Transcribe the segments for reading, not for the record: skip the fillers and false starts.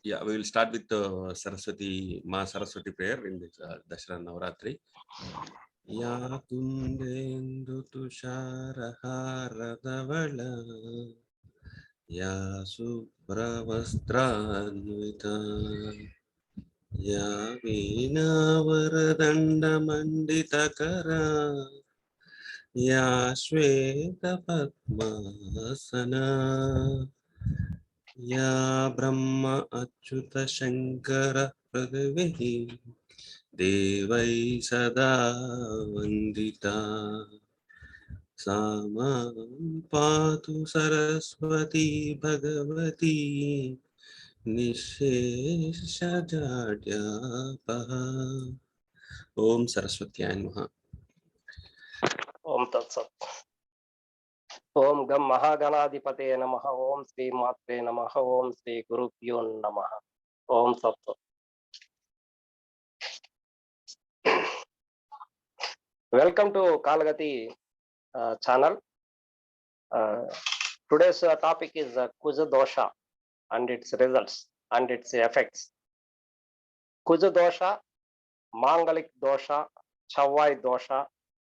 Yeah, we will start with the Saraswati, Ma Saraswati prayer in this Dashara Navratri. Ya kundendu tushara dhavala, ya supravastranvita, ya veena varadanda mandita kara, ya shweta padmasana. या ब्रह्म अच्युत शंकर पृथ्वी देवै सदा वन्दिता सा मां पातु सरस्वती भगवती निःशेषजाड्यापः ओम सरस्वत्याय नमः। Om Tat Sat. Om Gam Mahaganaadhipate Namaha. Om Sri Matre Namaha. Om Sri Gurubhyo Namaha. Om Tat Sat. Welcome to Kalagati channel. Today's topic is Kuja Dosha and its results and its effects. Kuja Dosha, Mangalic Dosha, Chavai Dosha,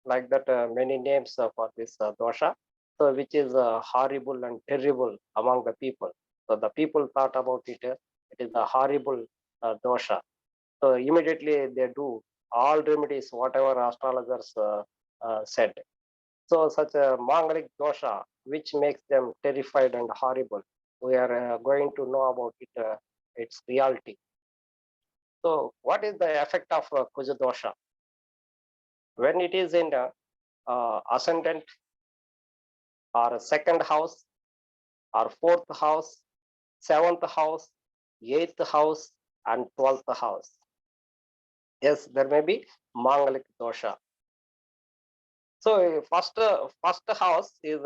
like that many names for this dosha. So which is horrible and terrible among the people. So the people thought about it, it is a horrible dosha. So immediately they do all remedies, whatever astrologers said. So such a Mangalic dosha, which makes them terrified and horrible. We are going to know about it, its reality. So what is the effect of Kuja dosha? When it is in ascendant or second house or fourth house, seventh house, eighth house, and 12th house. Yes, there may be Mangalic dosha. So first house is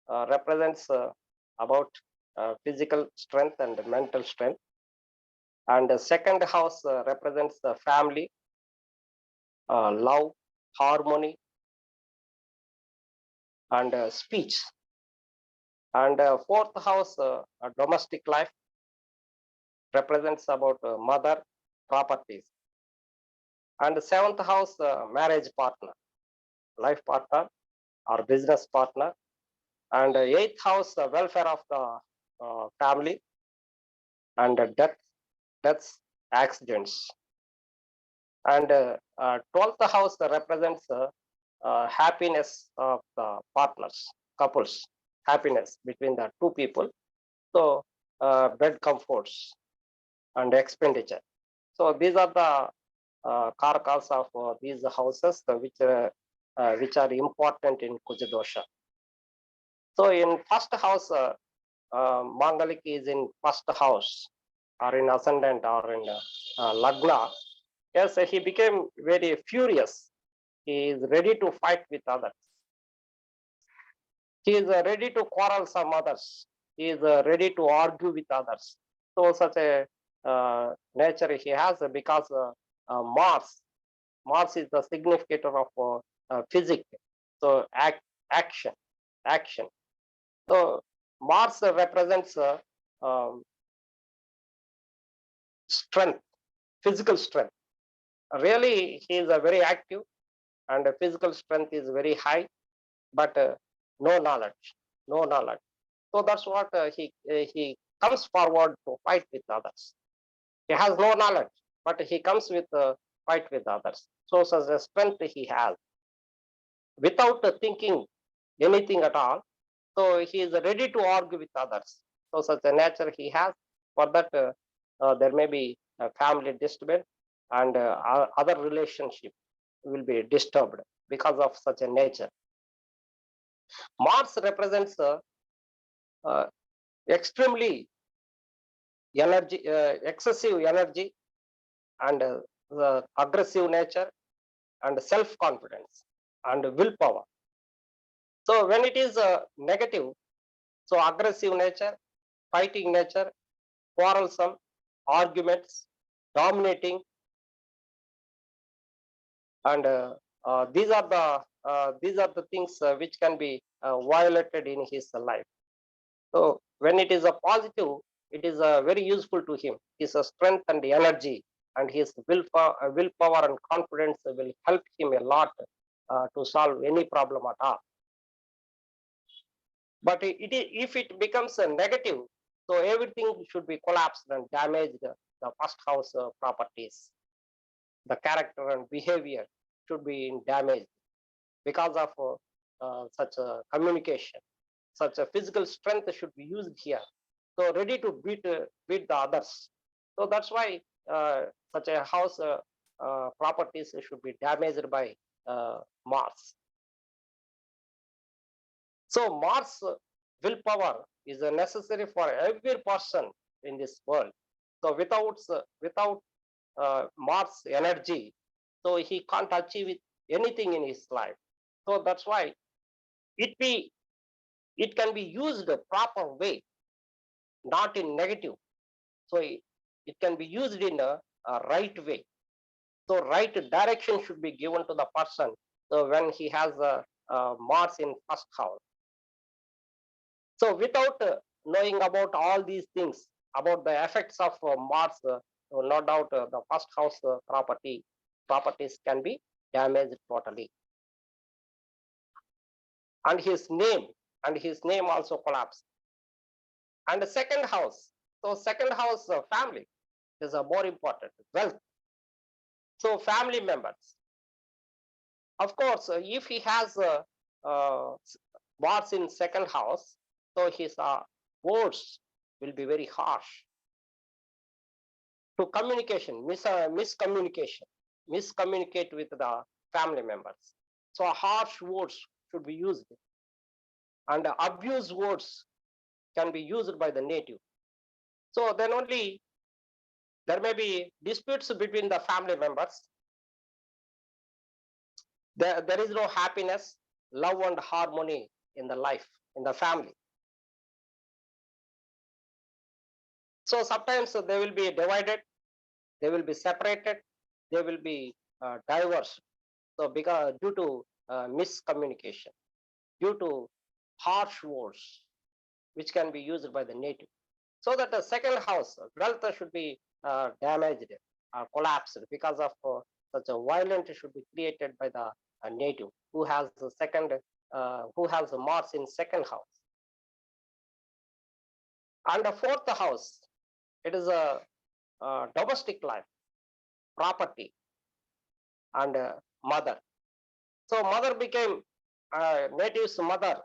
represents about physical strength and mental strength, and the second house represents the family, love, harmony, and speech, and fourth house domestic life represents about mother, properties, and the seventh house marriage partner, life partner or business partner, and eighth house welfare of the family, and deaths, accidents, and 12th house represents happiness of the partners, couples, happiness between the two people. So bed comforts and expenditure. So these are the karakas of these houses which are important in Kuja dosha. So in first house, Mangalic is in first house or in ascendant or in lagna. Yes, he became very furious. He is ready to fight with others. He is ready to quarrel some others. He is ready to argue with others. So such a nature he has because Mars is the significator of physics. So action. So Mars represents strength, physical strength. Really, he is very active, and physical strength is very high, but no knowledge. So that's what he comes forward to fight with others. He has no knowledge, but he comes with fight with others. So such a strength he has, without thinking anything at all. So he is ready to argue with others. So such a nature he has. For that, there may be a family disturbance, and other relationship will be disturbed because of such a nature. Mars represents extremely energy, excessive energy, and aggressive nature, and self-confidence, and willpower. So when it is negative, so aggressive nature, fighting nature, quarrelsome, arguments, dominating, and these are the things which can be violated in his life. So when it is a positive, it is very useful to him. His strength and energy and his willpower and confidence will help him a lot to solve any problem at all. But if it becomes a negative, so everything should be collapsed and damaged. The first house properties, the character and behavior should be damaged because of such a communication. Such a physical strength should be used here. So ready to beat the others. So that's why such a house properties should be damaged by Mars. So Mars willpower is necessary for every person in this world. So without Mars energy, so he can't achieve anything in his life. So that's why it can be used a proper way, not in negative. So it can be used in a right way. So right direction should be given to the person. So when he has a Mars in first house. So without knowing about all these things, about the effects of Mars, no doubt the first house properties can be damaged totally. And his name also collapsed. And the second house, so second house family is more important, wealth. So family members, of course, if he has Mars in second house, so his words will be very harsh. To communication, miscommunicate with the family members. So harsh words should be used, and abuse words can be used by the native. So then only there may be disputes between the family members. There is no happiness, love and harmony in the life, in the family. So sometimes they will be divided, they will be separated, they will be divorced. So because due to miscommunication, due to harsh words, which can be used by the native. So that the second house, wealth should be damaged or collapsed because of such a violence should be created by the native who has the who has the Mars in second house. And the fourth house, it is a domestic life, property, and mother. So mother became native's mother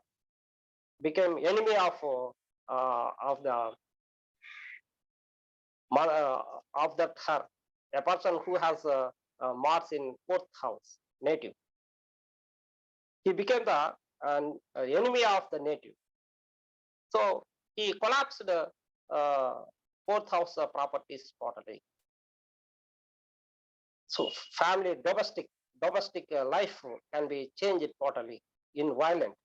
became enemy of the mother of that her, a person who has Mars in fourth house, native. He became the enemy of the native. So he collapsed the fourth house properties totally. So family, domestic life can be changed totally in a violent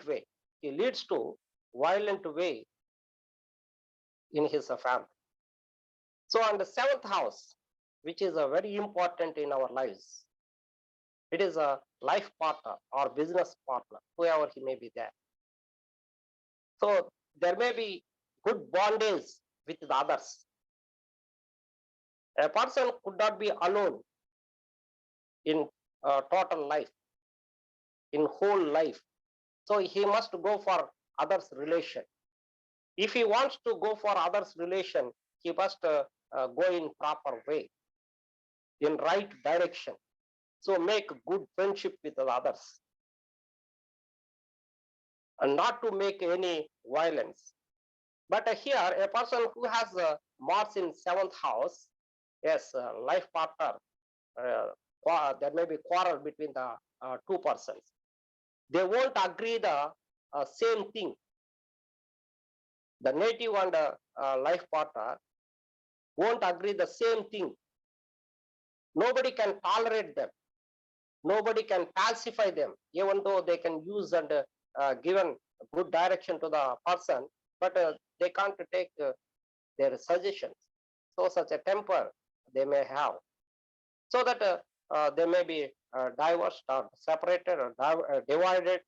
way. It leads to violent way in his family. So on the seventh house, which is very important in our lives, it is a life partner or business partner, whoever he may be there. So there may be good bondage with the others. A person could not be alone in total life, in whole life. So he must go for others' relation. If he wants to go for others' relation, he must go in proper way, in right direction. So make good friendship with the others, and not to make any violence. But here, a person who has Mars in seventh house, yes, life partner, there may be quarrel between the two persons. They won't agree the same thing. The native and life partner won't agree the same thing. Nobody can tolerate them. Nobody can pacify them, even though they can use and given good direction to the person, but they can't take their suggestions. So such a temper they may have. So that they may be divorced or separated or divided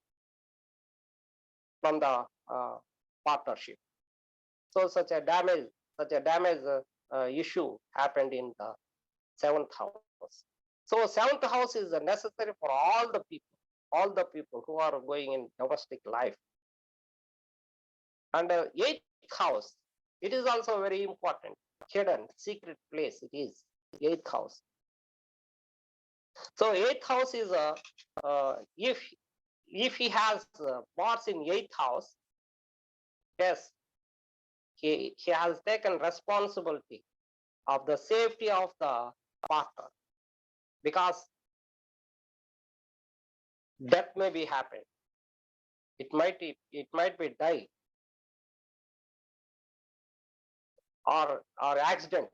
from the partnership. So such a damage issue happened in the seventh house. So seventh house is necessary for all the people who are going in domestic life. And eighth house, it is also very important, hidden, secret place. It is eighth house. So eighth house is if he has Mars in eighth house, yes, he has taken responsibility of the safety of the partner, because death may be happening. It might be die, or accident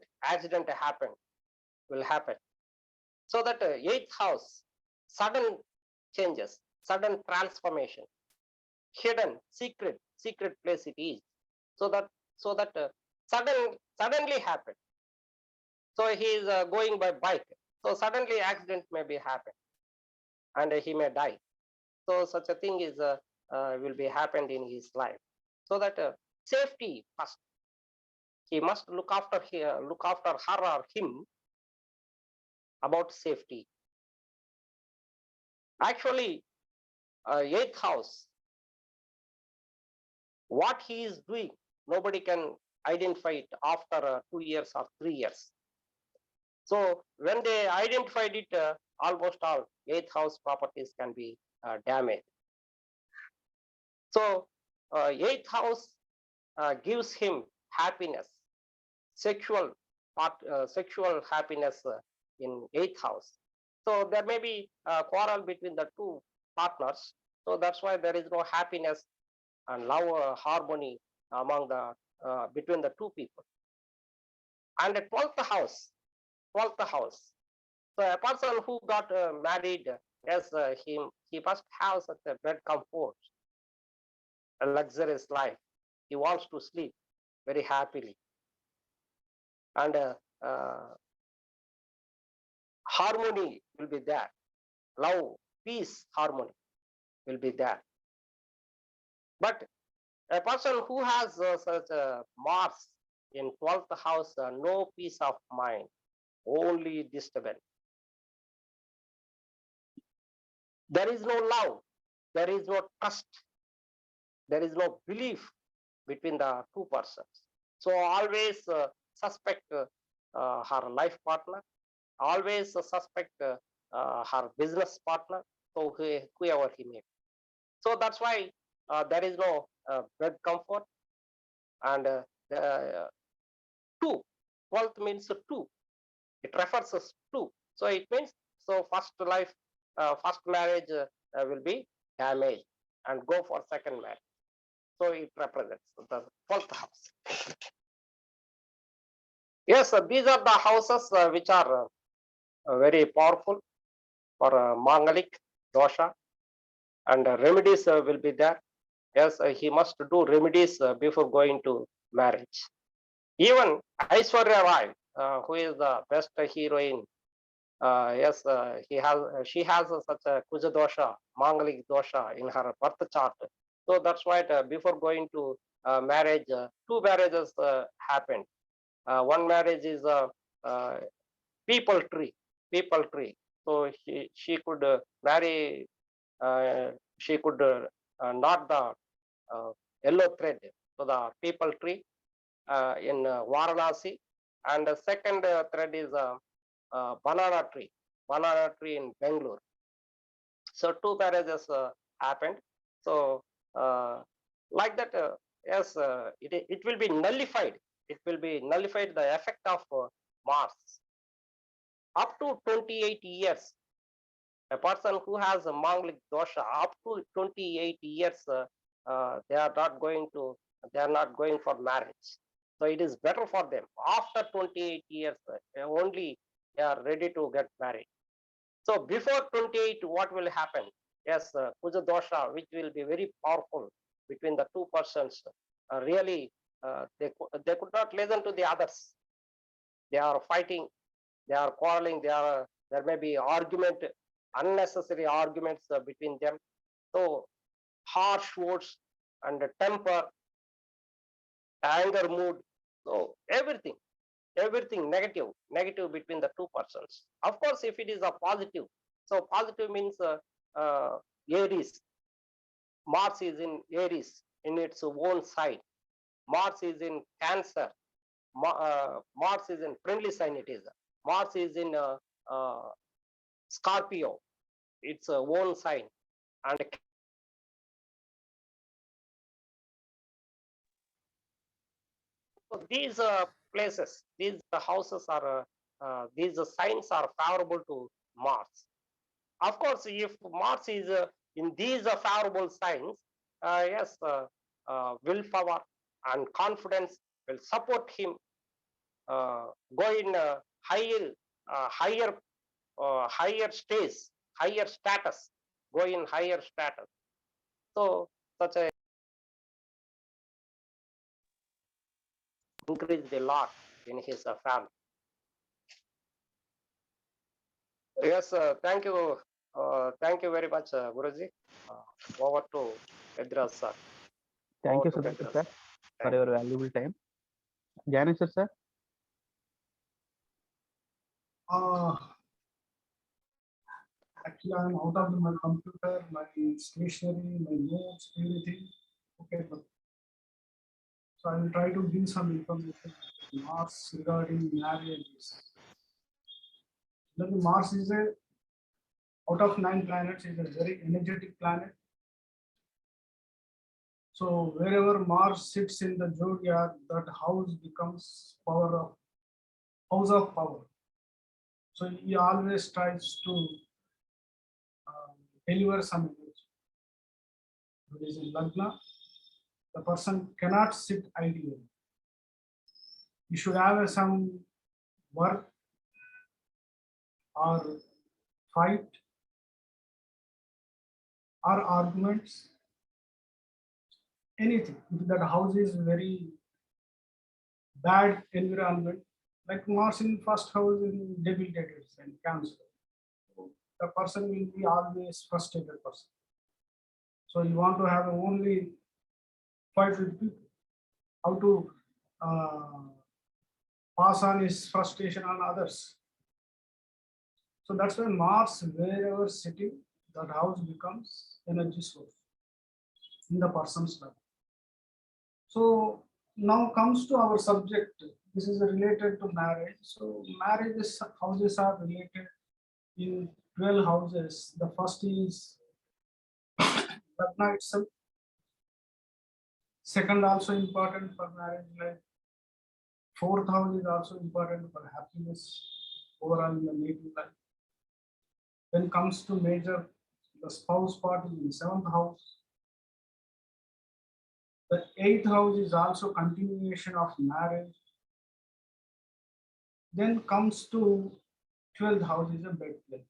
will happen. So that eighth house, sudden changes, sudden transformation, hidden, secret place it is. So that suddenly happen. So he is going by bike. So suddenly accident may be happen, and he may die. So such a thing is will be happened in his life. So that safety first. He must look after her or him about safety. Actually, eighth house, what he is doing, nobody can identify it after 2 years or 3 years. So when they identified it, almost all eighth house properties can be damaged. So eighth house gives him happiness, sexual happiness in eighth house. So there may be a quarrel between the two partners. So that's why there is no happiness and love harmony among the between the two people. And the 12th house. So a person who got married, yes, he must have such a bed comfort, a luxurious life. He wants to sleep very happily, and harmony will be there. Love, peace, harmony will be there. But a person who has such a Mars in 12th house, no peace of mind, only disturbance. There is no love, there is no trust, there is no belief between the two persons. So always suspect her life partner, always suspect her business partner, so whoever he may be. So that's why there is no bed comfort. And two, 12th means two. It refers us to. So it means, so first marriage will be damaged and go for second marriage. So it represents the 12th house. Yes, these are the houses which are very powerful for Mangalic dosha, and remedies will be there. Yes, he must do remedies before going to marriage. Even Aishwarya Rai, who is the best heroine, yes, she has such a Kuja Dosha, Mangalic dosha in her birth chart. So that's why before going to marriage, two marriages happened. One marriage is a people tree. So she could marry, she could knot the yellow thread to the people tree in Varanasi, and the second thread is banana tree in Bangalore. So two marriages happened. So like that, yes, it will be nullified. It will be nullified the effect of Mars. Up to 28 years, a person who has a Mangalic dosha, up to 28 years, they are not going for marriage. So it is better for them. After 28 years, only they are ready to get married. So before 28, what will happen? Yes, Kuja dosha, which will be very powerful between the two persons. Really, they could not listen to the others. They are fighting, they are quarreling, there may be argument, unnecessary arguments between them. So harsh words and temper, anger mood. So everything negative between the two persons. Of course, if it is a positive, so positive means Aries. Mars is in Aries in its own side. Mars is in Cancer. Mars is in friendly sign. It is Mars is in uh, Scorpio. Its own sign, and these places, these houses are these signs are favorable to Mars. Of course, if Mars is in these favorable signs, yes, willpower and confidence will support him go in higher higher stage, higher status, go in higher status. So such a increased a lot in his family. Yes, thank you very much, Guruji. Over to Edras sir. Thank you, Over to Sudhakar Edras sir, sir. for Thank your you. valuable time. Gnaneswar sir. Actually, I'm out of my computer, my stationery, my notes, everything. Okay, but so I will try to give some information on Mars regarding marriages. Look, Mars is a out of 9 planets is a very energetic planet. So wherever Mars sits in the zodiac, that house becomes house of power. So he always tries to deliver some image. It is in Lagna. The person cannot sit idly. You should have some work or fight or arguments, anything. If that house is very bad environment, like Mars in first house in debilitated and cancer, so the person will be always frustrated person. So you want to have only fight with people, how to pass on his frustration on others. So that's why Mars, wherever sitting, that house becomes energy source in the person's life. So now comes to our subject. This is related to marriage. So marriages houses are related in 12 houses. The first is Lagna itself. Second also important for marriage life. Fourth house is also important for happiness overall in the mating life. Then comes to major, the spouse part is in seventh house. The eighth house is also continuation of marriage. Then comes to 12th house is a bed place.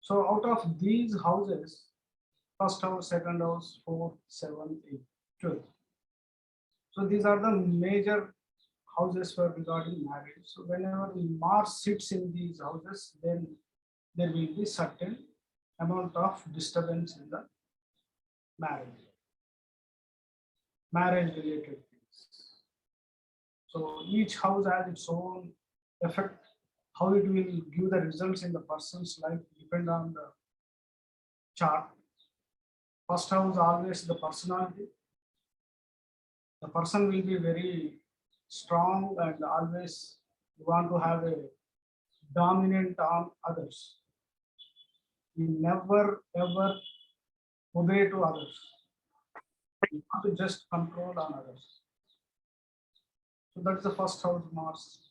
So out of these houses, first house, second house, fourth, seventh, eighth, 12th. So these are the major houses for regarding marriage. So whenever Mars sits in these houses, then there will be certain amount of disturbance in the marriage related things. So each house has its own effect. How it will give the results in the person's life depend on the chart. First house always the personality. The person will be very strong and always want to have a dominant on others. He never ever obey to others. You want to just control on others. So that's the first house, Mars.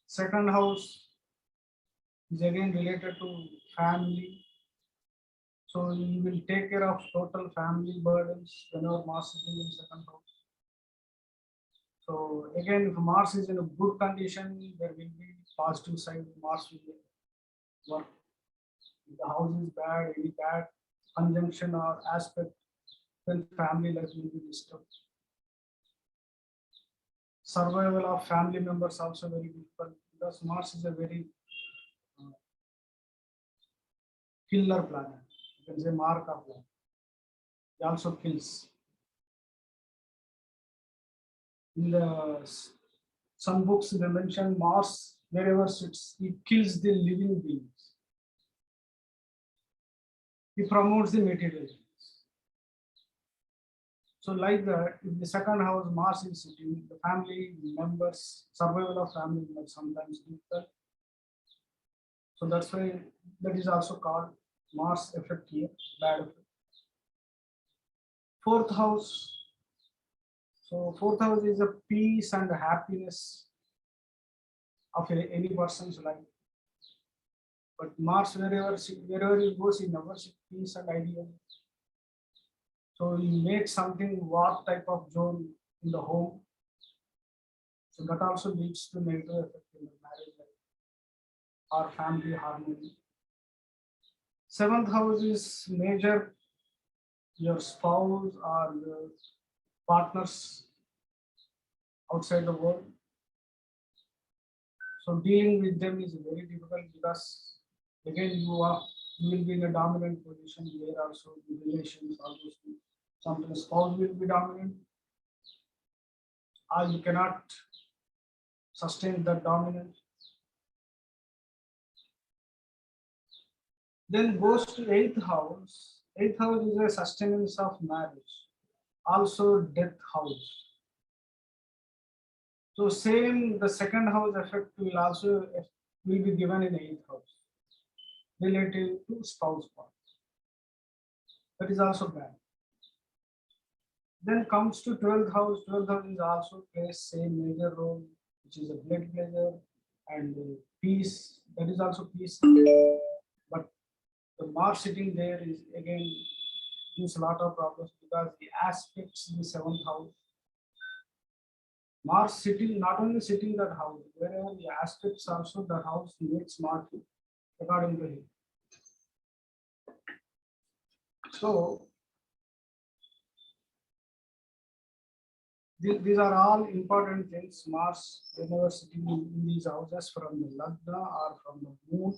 Second house is again related to family. So you will take care of total family burdens whenever Mars is in second house. So again, if Mars is in a good condition, there will be positive side. Mars will work. If the house is bad, any bad conjunction or aspect, then family life will be disturbed. Survival of family members also very difficult because Mars is a very killer planet. You can say mark of life. It also kills. In some books they mention Mars wherever sits, it kills the living beings. He promotes the materialism. So like that, in the second house, Mars is sitting, the family members, survival of family members sometimes difficult. So that's why that is also called Mars effect here, bad effect. Fourth house. So fourth house is a peace and happiness of any person's life. But Mars, wherever he goes, he never sees peace and ideal. So he makes something war type of zone in the home. So that also leads to negative effect in the marriage life or family harmony. Seventh house is major your spouse or your partners outside the world. So dealing with them is very difficult because again you will be in a dominant position where also the relations, all those things. Sometimes spouse will be dominant, or you cannot sustain that dominance. Then goes to eighth house. Eighth house is a sustenance of marriage, also death house. So same, the second house effect will be given in eighth house relative to spouse part. That is also bad. Then comes to 12th house. 12th house is also plays same major role, which is a blood pleasure and peace. That is also peace. But the Mars sitting there is again gives a lot of problems because the aspects in the 7th house. Mars sitting, not only sitting that house, wherever the aspects also the house makes Mars according to him. So these are all important things. Mars, whenever sitting in these houses from the Lagna or from the moon.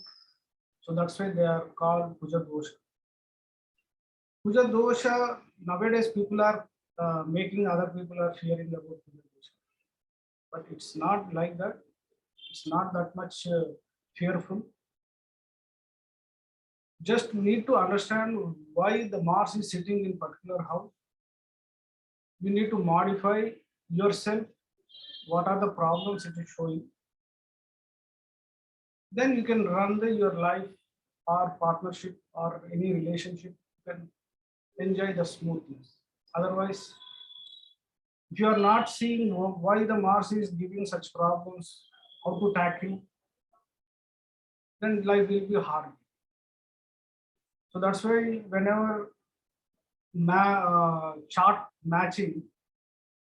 So that's why they are called Kuja Dosha. Kuja Dosha, nowadays people are making other people are fearing about Kuja Dosha. But it's not like that. It's not that much fearful. Just need to understand why the Mars is sitting in particular house. You need to modify yourself. What are the problems it is showing? Then you can run your life or partnership or any relationship. You can enjoy the smoothness. Otherwise, if you are not seeing why the Mars is giving such problems, how to tackle, then life will be hard. So that's why whenever chart matching,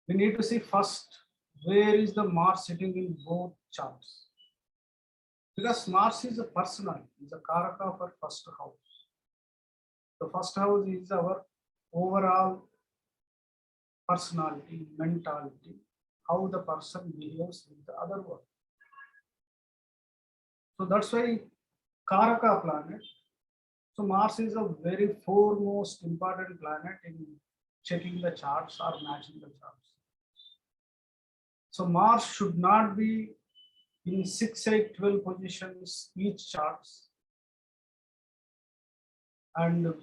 we need to see first where is the Mars sitting in both charts. Because Mars is a personality, is a karaka for first house. The first house is our overall personality, mentality, how the person behaves with the other world. So that's why karaka planet. So Mars is a very foremost important planet in checking the charts or matching the charts. So Mars should not be in 6, 8, 12 positions each charts. And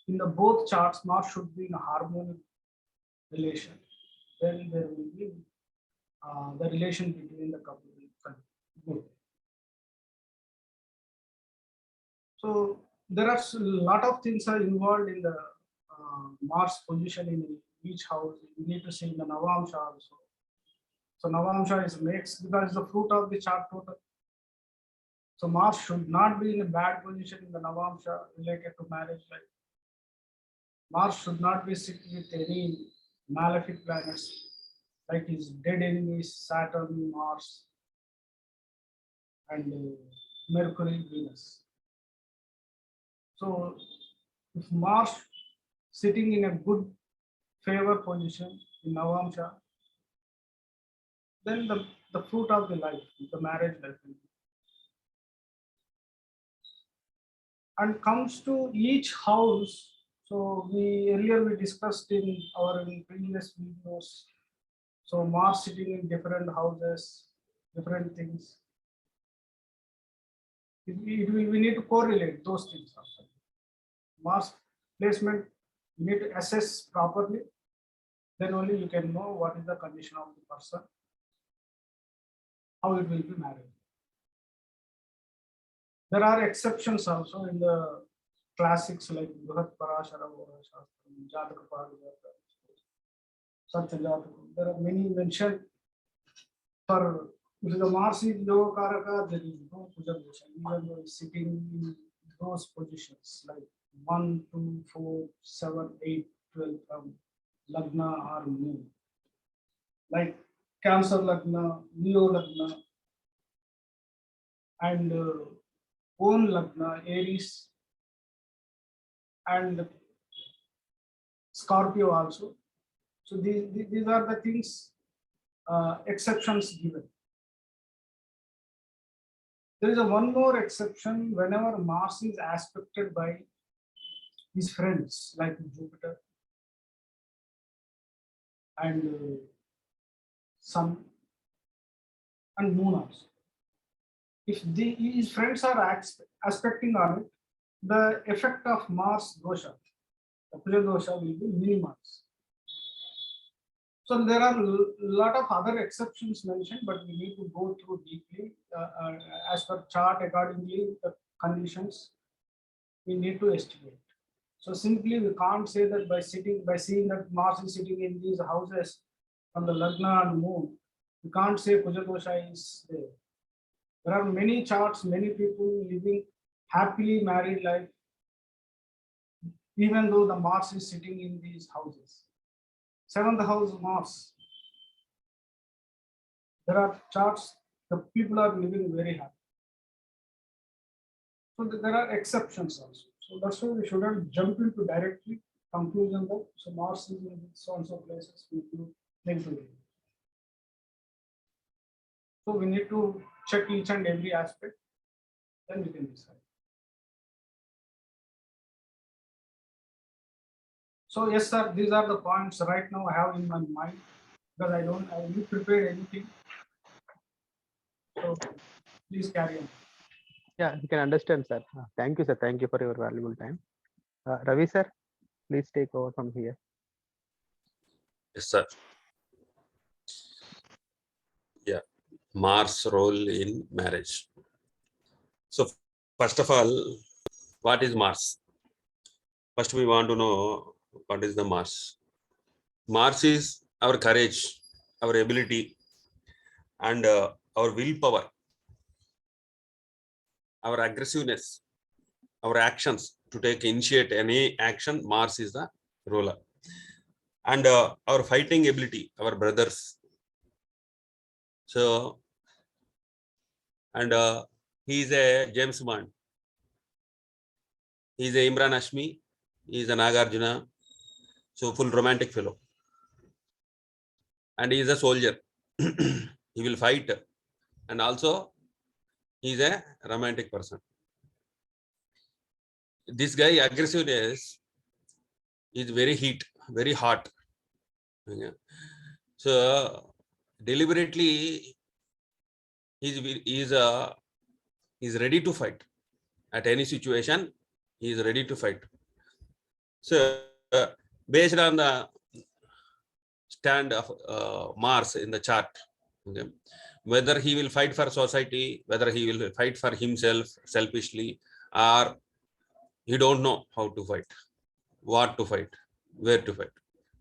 in the both charts, Mars should be in a harmonic relation. Then there will be the relation between the couple good. So there are a lot of things are involved in the Mars position in each house. You need to see in the Navamsha also. So Navamsha is mixed because it's the fruit of the chart total. So Mars should not be in a bad position in the Navamsha related to marriage life. Mars should not be sit with any malefic planets like his dead enemies, Saturn, Mars, and Mercury, Venus. So if Mars sitting in a good favor position in Navamsha, then the fruit of the life, the marriage life will be. And comes to each house. So earlier we discussed in our previous videos So Mars sitting in different houses, different things. We need to correlate those things also. Mars placement, you need to assess properly. Then only you can know what is the condition of the person, how it will be married. There are exceptions also in the classics like Bruhat Parashara, Jataka Parashara, Satya Jataka. There are many mentioned for if the Mars is Yoga Karaka, there is no Kuja Dosha, even though it's sitting in those positions like 1, 2, 4, 7, 8, 12 from Lagna or Moon. Like Cancer Lagna, Leo Lagna, and Own Lagna, Aries, and Scorpio also. So these are the things, exceptions given. There is one more exception whenever Mars is aspected by his friends like Jupiter and Sun and Moon also. If his friends are aspecting on it, the effect of Mars dosha, the Kuja dosha, will be minimized. So there are a lot of other exceptions mentioned, but we need to go through deeply as per chart accordingly the conditions we need to estimate. So simply we can't say that by seeing that Mars is sitting in these houses from the Lagna and Moon, we can't say Kuja dosha is there. There are many charts, many people living happily married life, even though the Mars is sitting in these houses. 7th house Mars. There are charts, the people are living very happy. So there are exceptions also. So that's why we shouldn't jump into directly conclusion that so Mars is in so and so places we do negatively. So we need to check each and every aspect, then we can decide. So yes, sir, these are the points right now I have in my mind because I didn't prepare anything. So please carry on. Yeah, you can understand, sir. Thank you, sir. Thank you for your valuable time. Ravi, sir, please take over from here. Yes, sir. Yeah, Mars role in marriage. So first of all, what is Mars? First, we want to know what is the Mars. Mars is our courage, our ability, and our willpower, our aggressiveness, our actions to initiate any action. Mars is the ruler. And our fighting ability, our brothers. So, and he is a James Bond. He is a Imran Hashmi. He is a Nagarjuna. So full romantic fellow. And he is a soldier. He will fight. And also, he is a romantic person. This guy, aggressiveness, is very hot. So deliberately, he's ready to fight at any situation. He is ready to fight. So based on the stand of Mars in the chart, okay, whether he will fight for society, whether he will fight for himself selfishly, or he don't know how to fight, what to fight, where to fight.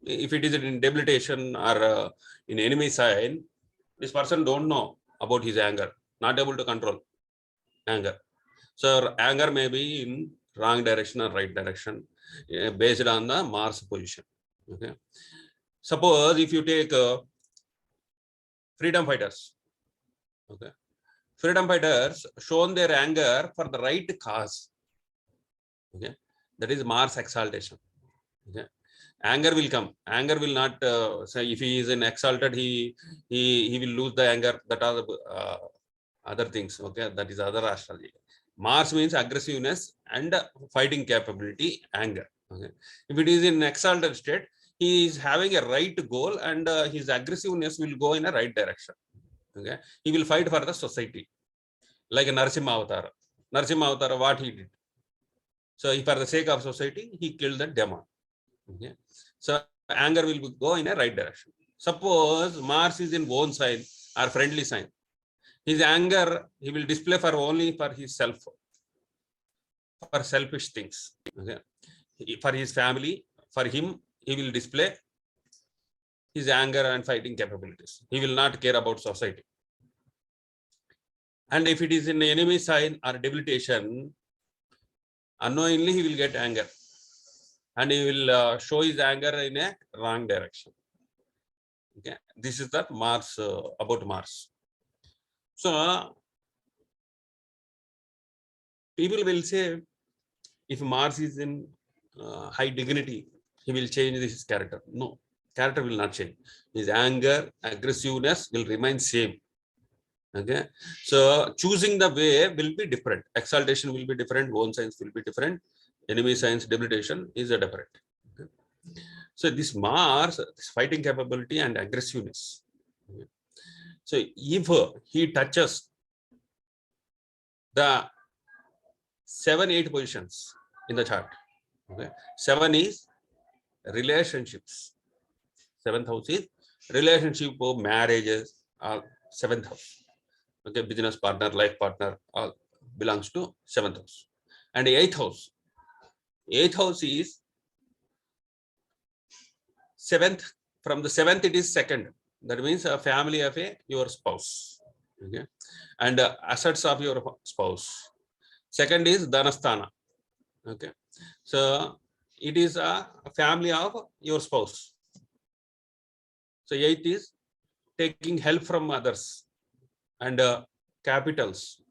If it is in debilitation or in enemy side, this person don't know about his anger, not able to control anger. So anger may be in wrong direction or right direction based on the Mars position. Okay. Suppose if you take freedom fighters, okay, freedom fighters shown their anger for the right cause. Okay, that is Mars exaltation. Okay, anger will come. Anger will not say if he is in exalted, he will lose the anger. That are the other things. Okay, that is other astrology. Mars means aggressiveness and fighting capability, anger. Okay, if it is in exalted state, he is having a right goal, and his aggressiveness will go in a right direction. Okay, he will fight for the society, like a Narasimha Avatar. Narasimha Avatar, what he did? So, for the sake of society, he killed the demon. Okay, so anger will go in a right direction. Suppose Mars is in own sign or friendly sign, his anger he will display for only for his self, for selfish things. Okay, for his family, for him, he will display his anger and fighting capabilities. He will not care about society. And if it is in enemy sign or debilitation, unknowingly he will get anger, and he will show his anger in a wrong direction. Okay, this is that Mars, about Mars. So people will say, if Mars is in high dignity, he will change his character. No, character will not change. His anger, aggressiveness will remain same. Okay, so choosing the way will be different. Exaltation will be different. Own signs will be different. Enemy signs, debilitation is a different. Okay. So this Mars, this fighting capability and aggressiveness. Okay. So if he touches the 7-8 positions in the chart, okay, 7 is relationships. 7th house is relationship of marriages, 7th house. Okay, business partner, life partner, all belongs to 7th house. And 8th house. 8th house is 7th. From the 7th, it is 2nd. That means a family of your spouse. Okay, and assets of your spouse. 2nd is Dhanasthana. Okay, so it is a family of your spouse. So 8th is taking help from others, and capitals,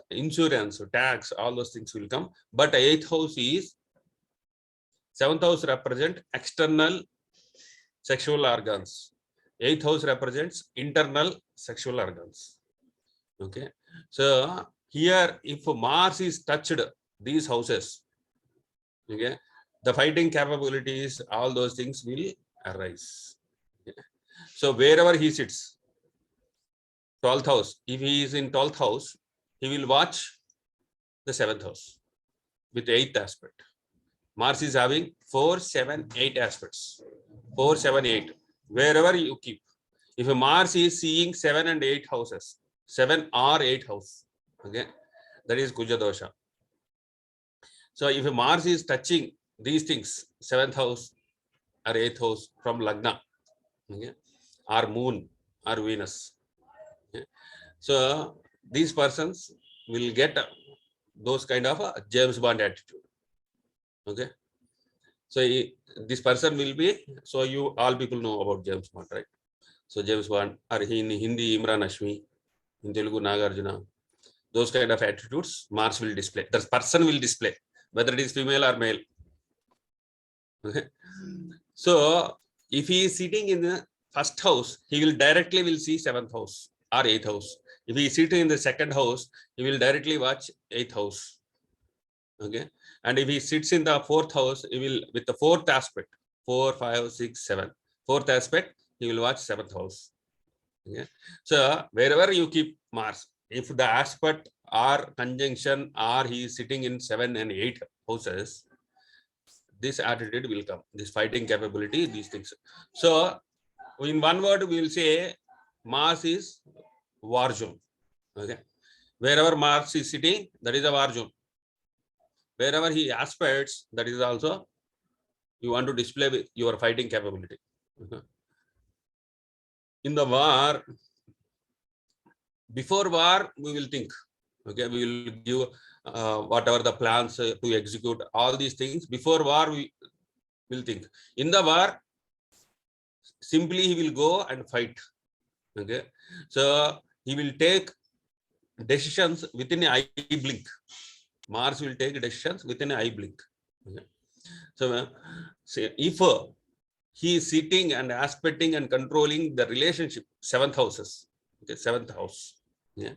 insurance, tax, all those things will come. But 8th house is 7th house represent external sexual organs. 8th house represents internal sexual organs. Okay, so here if Mars is touched these houses, okay, the fighting capabilities, all those things will arise. Okay. So wherever he sits, 12th house, if he is in 12th house, he will watch the 7th house with 8th aspect. Mars is having 4, 7, 8 aspects. 4, 7, 8. Wherever you keep. If Mars is seeing 7 and 8 houses, 7 or 8 house, okay, that is Kuja Dosha. So if Mars is touching these things, 7th house or 8th house from Lagna, okay, or Moon or Venus, okay, so these persons will get those kind of a James Bond attitude. Okay, so this person will be, so you all people know about James Bond, right? So James Bond, or in Hindi Imran Hashmi, in Telugu Nagarjuna, those kind of attitudes Mars will display. The person will display, whether it is female or male. Okay, so if he is sitting in the 1st house, he will directly will see 7th house or 8th house. If he is sitting in the 2nd house, he will directly watch 8th house. Okay, and if he sits in the 4th house, he will, with the 4th aspect, 4, 5, 6, 7, 4th aspect, he will watch 7th house. Okay, so wherever you keep Mars, if the aspect or conjunction or he is sitting in 7 and 8 houses, this attitude will come, this fighting capability, these things. So in one word, we will say Mars is war zone. Okay, wherever Mars is sitting, that is a war zone. Wherever he aspects, that is also you want to display your fighting capability. Okay. In the war, before war, we will think. Okay, we will give whatever the plans to execute all these things. Before war, we will think. In the war, simply he will go and fight. Okay, so he will take decisions within an eye blink. Mars will take decisions within an eye blink. Okay. So if he is sitting and aspecting and controlling the relationship, 7th houses, okay, 7th house. Yeah.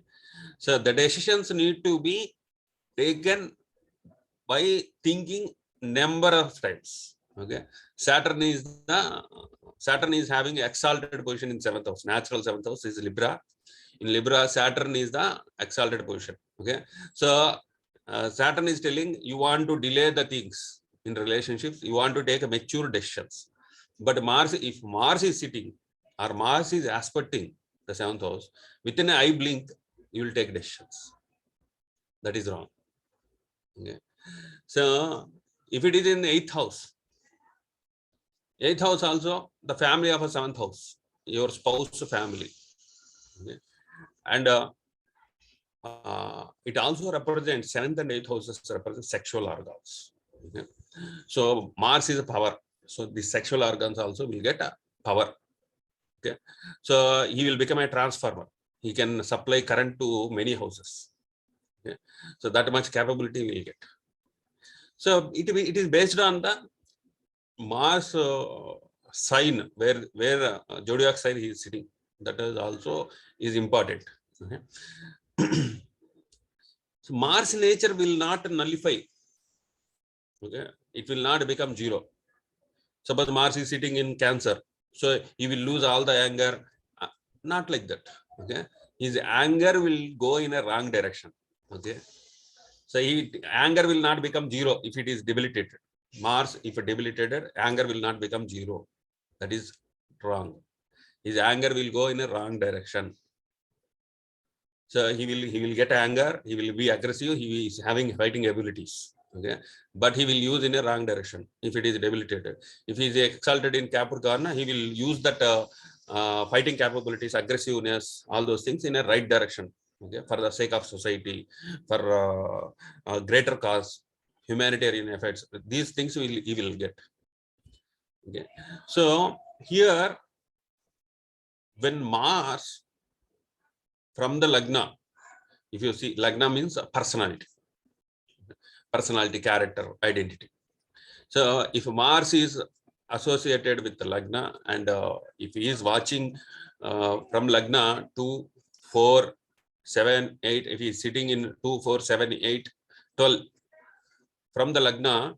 So the decisions need to be taken by thinking number of times. Okay, Saturn is having exalted position in 7th house. Natural 7th house is Libra. In Libra, Saturn is the exalted position. Okay, so Saturn is telling you want to delay the things in relationships. You want to take a mature decisions. But Mars, if Mars is sitting or Mars is aspecting the 7th house, within an eye blink, you will take decisions. That is wrong. Okay, so if it is in 8th house, 8th house also the family of a 7th house, your spouse family. Okay. And it also represents 7th and 8th houses represent sexual organs. Okay. So Mars is a power. So the sexual organs also will get a power. Okay. So he will become a transformer. He can supply current to many houses. Okay. So that much capability will get. So it is based on the Mars sign where zodiac sign he is sitting. That is also is important. Okay. So Mars nature will not nullify. Okay, it will not become zero. Suppose Mars is sitting in Cancer, so he will lose all the anger. Not like that. Okay, his anger will go in a wrong direction. Okay, so anger will not become zero if it is debilitated. Mars, if debilitated, anger will not become zero. That is wrong. His anger will go in a wrong direction. So he will get anger. He will be aggressive. He is having fighting abilities. Okay, but he will use in a wrong direction if it is debilitated. If he is exalted in Capricorn, he will use that fighting capabilities, aggressiveness, all those things in a right direction. Okay, for the sake of society, for greater cause, humanitarian efforts. These things he will get. Okay, so here when Mars from the Lagna, if you see, Lagna means personality, character, identity. So if Mars is associated with the Lagna, and if he is watching from Lagna 2, 4, 7, 8, if he is sitting in 2, 4, 7, 8, 12 from the Lagna,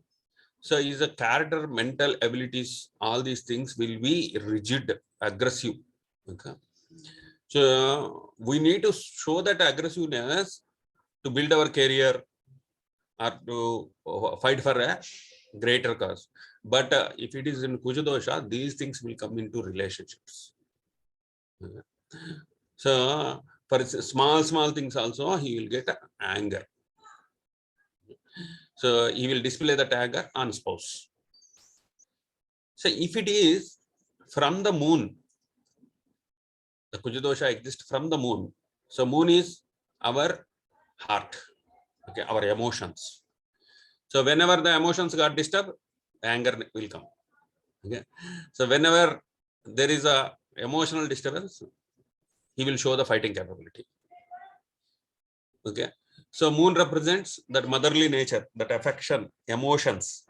so his character, mental abilities, all these things will be rigid, aggressive. Okay. So we need to show that aggressiveness to build our career or to fight for a greater cause. But if it is in Kuja Dosha, these things will come into relationships. Okay. So for small things also, he will get anger. So he will display that anger on spouse. So if it is from the moon, the Kuja Dosha exists from the moon. So moon is our heart, okay, our emotions. So whenever the emotions got disturbed, anger will come. Okay. So whenever there is a emotional disturbance, he will show the fighting capability. Okay. So moon represents that motherly nature, that affection, emotions,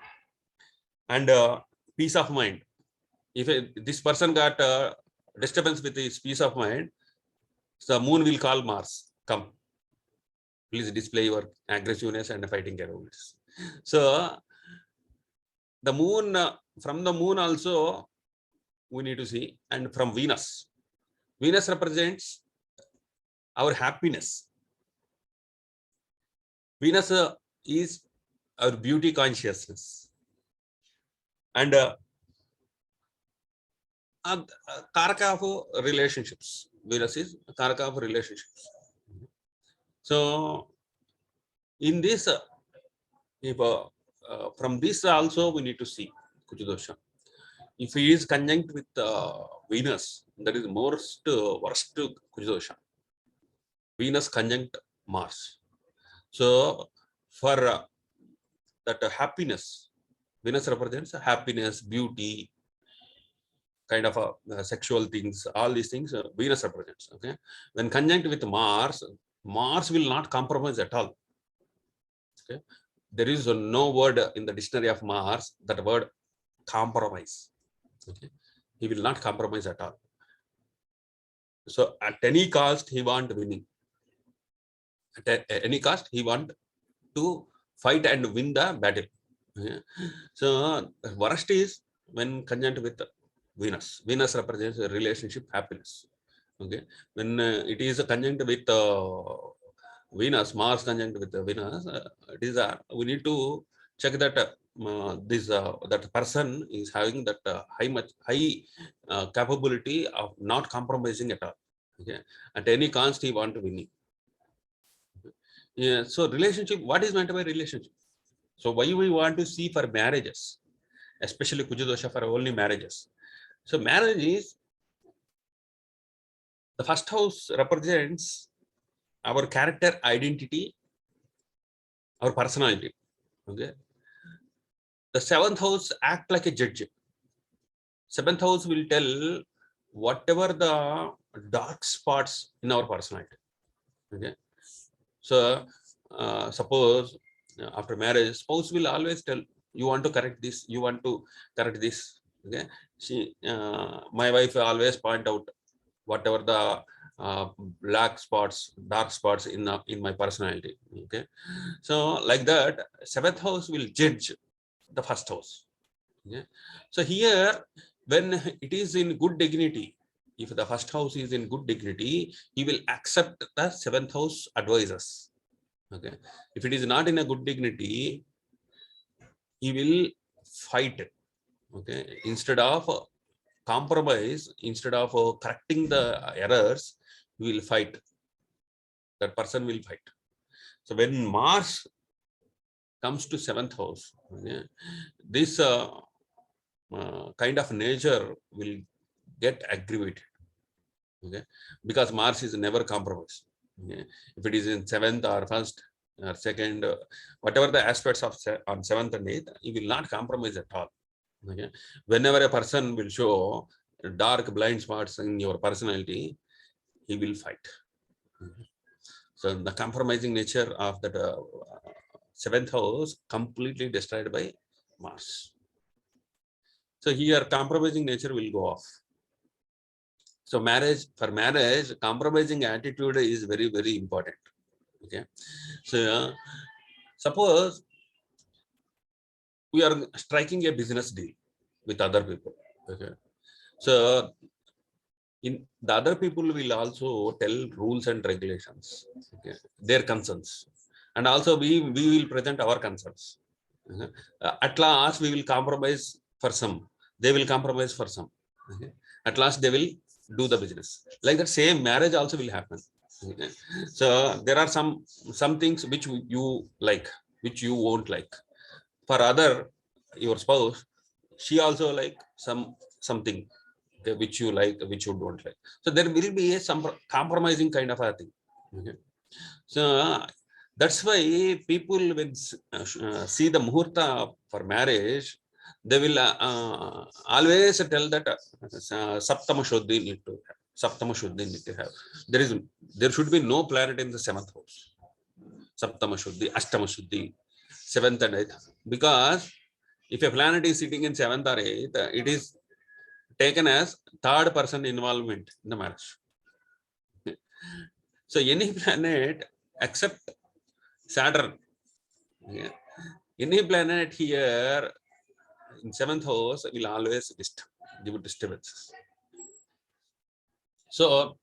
and peace of mind. If this person got disturbance with his peace of mind, the moon will call Mars, come, please display your aggressiveness and fighting capabilities. So the moon, from the moon also we need to see, and from Venus. Venus represents our happiness. Venus is our beauty consciousness. And Karaka of relationships. Venus is Karaka of relationships. So in this, if from this also we need to see Kuja Dosha. If he is conjunct with Venus, that is worst Kuja Dosha. Venus conjunct Mars. So for that happiness, Venus represents happiness, beauty, kind of sexual things, all these things Venus represents. Okay, when conjunct with Mars, Mars will not compromise at all. Okay, there is no word in the dictionary of Mars that word compromise. Okay, he will not compromise at all. So at any cost, he want winning. At any cost, he want to fight and win the battle. Okay. So worst is when conjunct with Venus. Venus represents a relationship happiness. Okay. When it is a conjunct with Venus, Mars conjunct with Venus, it is we need to check that that person is having that high capability of not compromising at all. Okay. At any cost, he want to win. Yeah. So relationship. What is meant by relationship? So why we want to see for marriages, especially Kuja Dosha for only marriages. So marriage is the first house represents our character identity, our personality. Okay. The seventh house act like a judge. Seventh house will tell whatever the dark spots in our personality. Okay. So suppose after marriage, spouse will always tell you want to correct this, you want to correct this. Okay. My wife always point out whatever the black spots, dark spots in my personality. Okay. So like that, seventh house will judge the first house. Okay. So here, when it is in good dignity, if the first house is in good dignity, he will accept the seventh house advisors. Okay. If it is not in a good dignity, he will fight. Okay. Instead of compromise, instead of correcting the errors, we will fight. That person will fight. So when Mars comes to seventh house, okay, this kind of nature will get aggravated. Okay, because Mars is never compromised. Okay? If it is in seventh or first or second, whatever the aspects of on seventh and eighth, he will not compromise at all. Okay? Whenever a person will show dark blind spots in your personality, he will fight. Okay? So the compromising nature of that seventh house completely destroyed by Mars. So here compromising nature will go off. So for marriage, compromising attitude is very, very important. Okay. So suppose we are striking a business deal with other people. Okay. So the other people will also tell rules and regulations, okay, their concerns. And also we will present our concerns. Okay. At last, we will compromise for some. They will compromise for some. Okay. At last, they will do the business. Like that same marriage also will happen. Okay. So there are some things which you like, which you won't like. For your spouse, she also like something, okay, which you like, which you don't like. So there will be some compromising kind of a thing. Okay. So that's why people when see the muhurta for marriage, they will always tell that Saptama Shuddhi need to have. Saptama Shuddhi need to have. There should be no planet in the seventh house. Saptama Shuddhi, Ashtama Shuddhi, seventh and eighth. Because if a planet is sitting in seventh or eighth, it is taken as third person involvement in the marriage. So any planet except Saturn, yeah, any planet here in seventh house will always give disturbances. So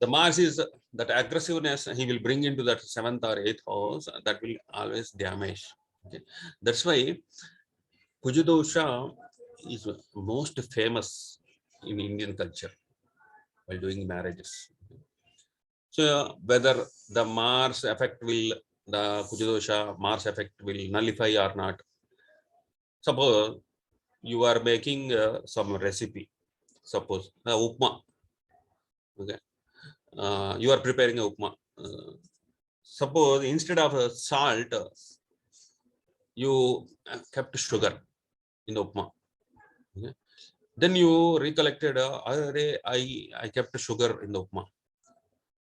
the Mars is that aggressiveness he will bring into that seventh or eighth house, that will always damage. Okay. That's why Kuja Dosha is most famous in Indian culture while doing marriages. So whether the Mars effect will, the Kuja Dosha Mars effect will nullify or not. Suppose you are making some recipe. Suppose upma. Okay, you are preparing a upma. Suppose instead of salt, you kept sugar in the upma. Okay. Then you recollected, I kept sugar in the upma.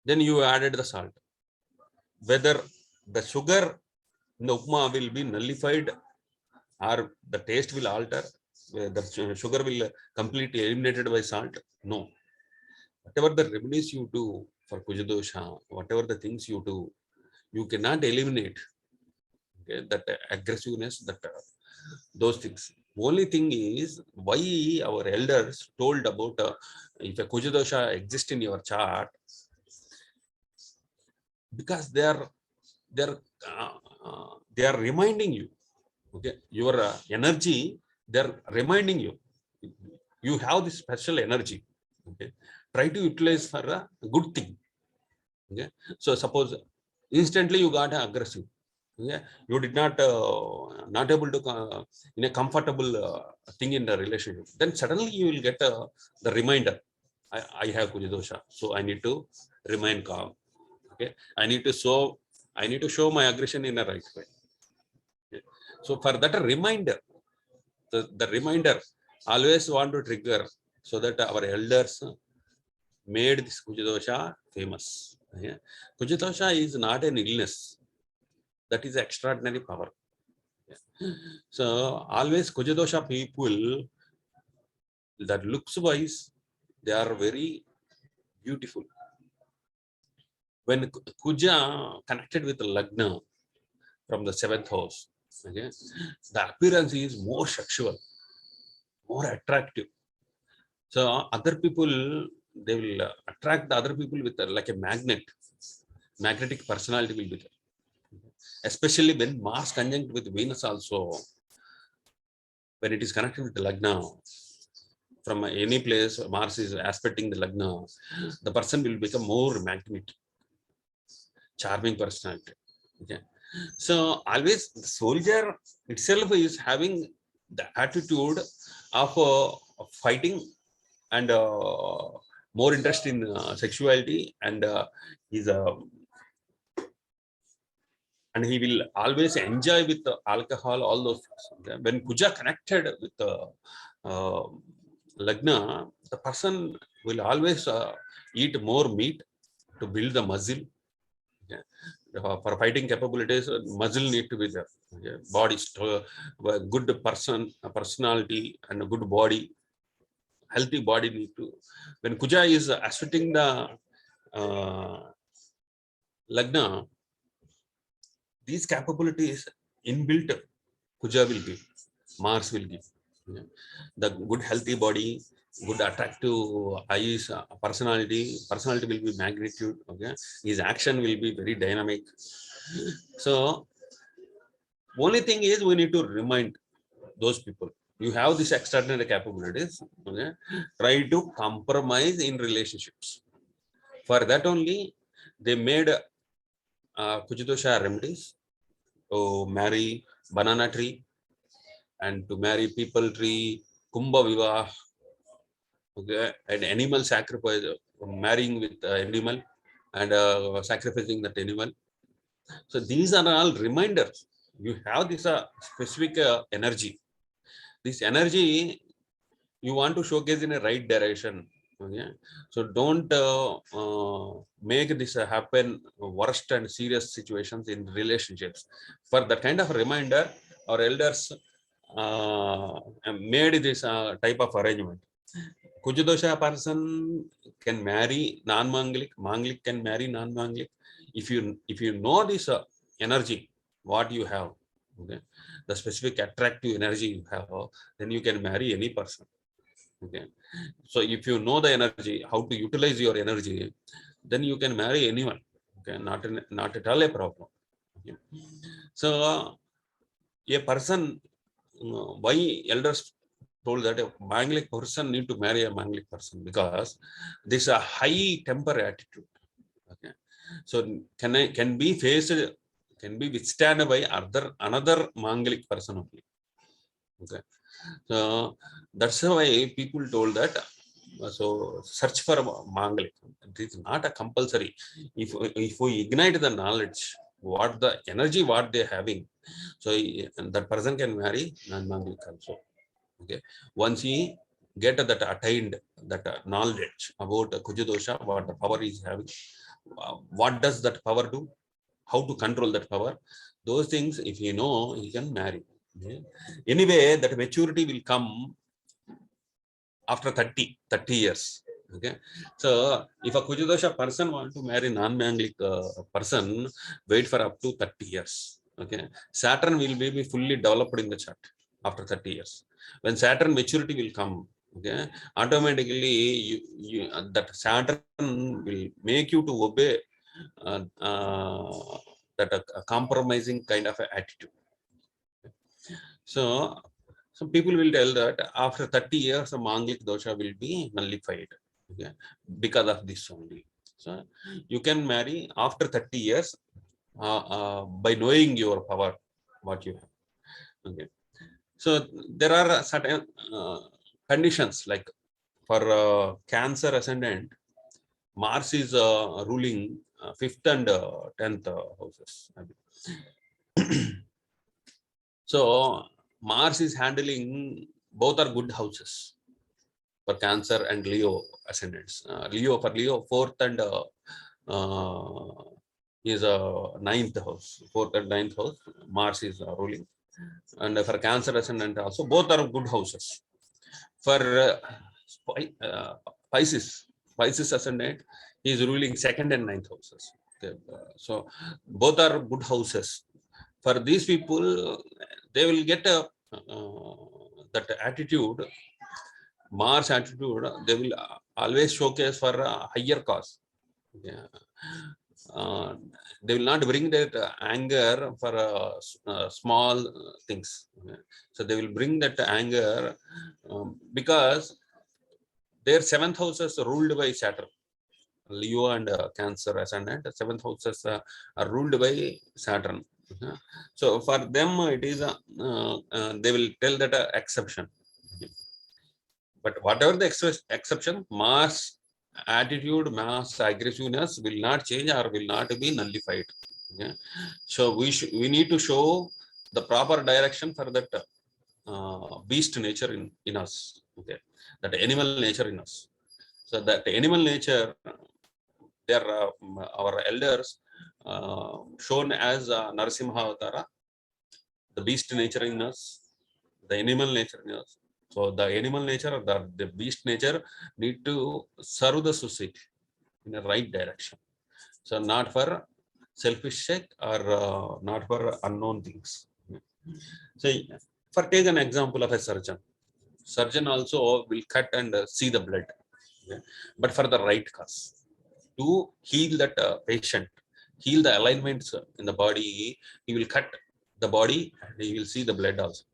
Then you added the salt. Whether the sugar in the upma will be nullified or the taste will alter, the sugar will completely eliminated by salt? No. Whatever the remedies you do for Kuja Dosha, whatever the things you do, you cannot eliminate Okay, that aggressiveness, that those things. Only thing is why our elders told about if a Kuja Dosha exists in your chart, because they are reminding you. Okay, your energy, they're reminding you. You have this special energy. Okay, try to utilize for a good thing. Okay, so suppose instantly you got aggressive. Yeah, you did not able to in a comfortable thing in the relationship. Then suddenly you will get the reminder. I have Kuja Dosha, so I need to remain calm. Okay, I need to show my aggression in a right way. Okay. So for that a reminder, the reminder always want to trigger, so that our elders made this Kuja Dosha famous. Yeah. Kuja Dosha is not an illness. That is extraordinary power. Yeah. So always Kuja Dosha people, that looks wise, they are very beautiful. When Kuja connected with the Lagna from the 7th house, okay, the appearance is more sexual, more attractive. So other people, they will attract the other people with like a magnet. Magnetic personality will be there. Especially when Mars conjunct with Venus also, when it is connected with the Lagna, from any place Mars is aspecting the Lagna, the person will become more magnetic, charming personality. Okay. So always the soldier itself is having the attitude of fighting and more interest in sexuality, and and he will always enjoy with the alcohol, all those things. Okay? When Kuja connected with the Lagna, the person will always eat more meat to build the muscle. Okay? For fighting capabilities, muscle need to be there. Okay? Body, good personality and a good body, healthy body need to. When Kuja is aspecting the Lagna, these capabilities inbuilt Kuja will give, Mars will give. Yeah. The good healthy body, good attractive eyes, personality will be magnitude. Okay, his action will be very dynamic. So only thing is we need to remind those people, you have this extraordinary capabilities. Okay, try to compromise in relationships. For that only they made Kuja Dosha remedies to marry banana tree and to marry people tree, Kumbha Vivah, okay, and animal sacrifice, marrying with animal and sacrificing that animal. So these are all reminders. You have this specific energy. This energy you want to showcase in a right direction. Okay? So don't make this happen worst and serious situations in relationships. For that kind of reminder, our elders made this type of arrangement. Kuja Dosha person can marry non-Mangalic, Mangalic can marry non-Mangalic. If you know this energy, what you have, okay, the specific attractive energy you have, then you can marry any person. Okay, so if you know the energy, how to utilize your energy, then you can marry anyone. Okay, not at all a problem. Okay. So a person, why elders told that a Mangalic person need to marry a Mangalic person, because this is a high temper attitude. Okay, so can be faced, can be withstood by another Mangalic person only. Okay, so that's why people told that. So search for Mangalic. It is not a compulsory. If we ignite the knowledge, what the energy what they having, so that person can marry non-Mangalic also. Okay, once he get that attained that knowledge about Kuja Dosha, what the power is having, what does that power do, how to control that power, those things if you know, he can marry. Okay. Anyway, that maturity will come after 30 years. Okay, so if a Kuja Dosha person want to marry non-Mangalic person, wait for up to 30 years. Okay, Saturn will be fully developed in the chart after 30 years. When Saturn maturity will come, okay, automatically that Saturn will make you to obey that a compromising kind of attitude. So some people will tell that after 30 years, the Mangalic dosha will be nullified, okay, because of this only. So you can marry after 30 years by knowing your power, what you have. Okay. So there are certain conditions, like for Cancer ascendant, Mars is ruling 5th and 10th houses. So Mars is handling, both are good houses for Cancer and Leo ascendants. Leo, for Leo, 4th and is a 9th house. 4th and 9th house, Mars is ruling. And for Cancer ascendant also, both are good houses. For Pisces ascendant, he is ruling 2nd and 9th houses. Okay. So both are good houses. For these people, they will get that attitude, Mars attitude. They will always showcase for a higher cause. Yeah. They will not bring that anger for small things. Okay. So they will bring that anger because their 7th houses are ruled by Saturn. Leo and Cancer ascendant, 7th houses are ruled by Saturn. So for them, it is they will tell that exception. But whatever the exception, Mars attitude, Mars aggressiveness will not change or will not be nullified. Okay. So we need to show the proper direction for that beast nature in us. Okay, that animal nature in us. So that animal nature, they are our elders shown as Narasimha Avatara, the beast nature in us, the animal nature in us. So the animal nature or the beast nature need to serve the society in the right direction. So not for selfish sake or not for unknown things. So for take an example of a surgeon. Surgeon also will cut and see the blood, okay, but for the right cause, to heal that patient, heal the alignments in the body. He will cut the body and he will see the blood also.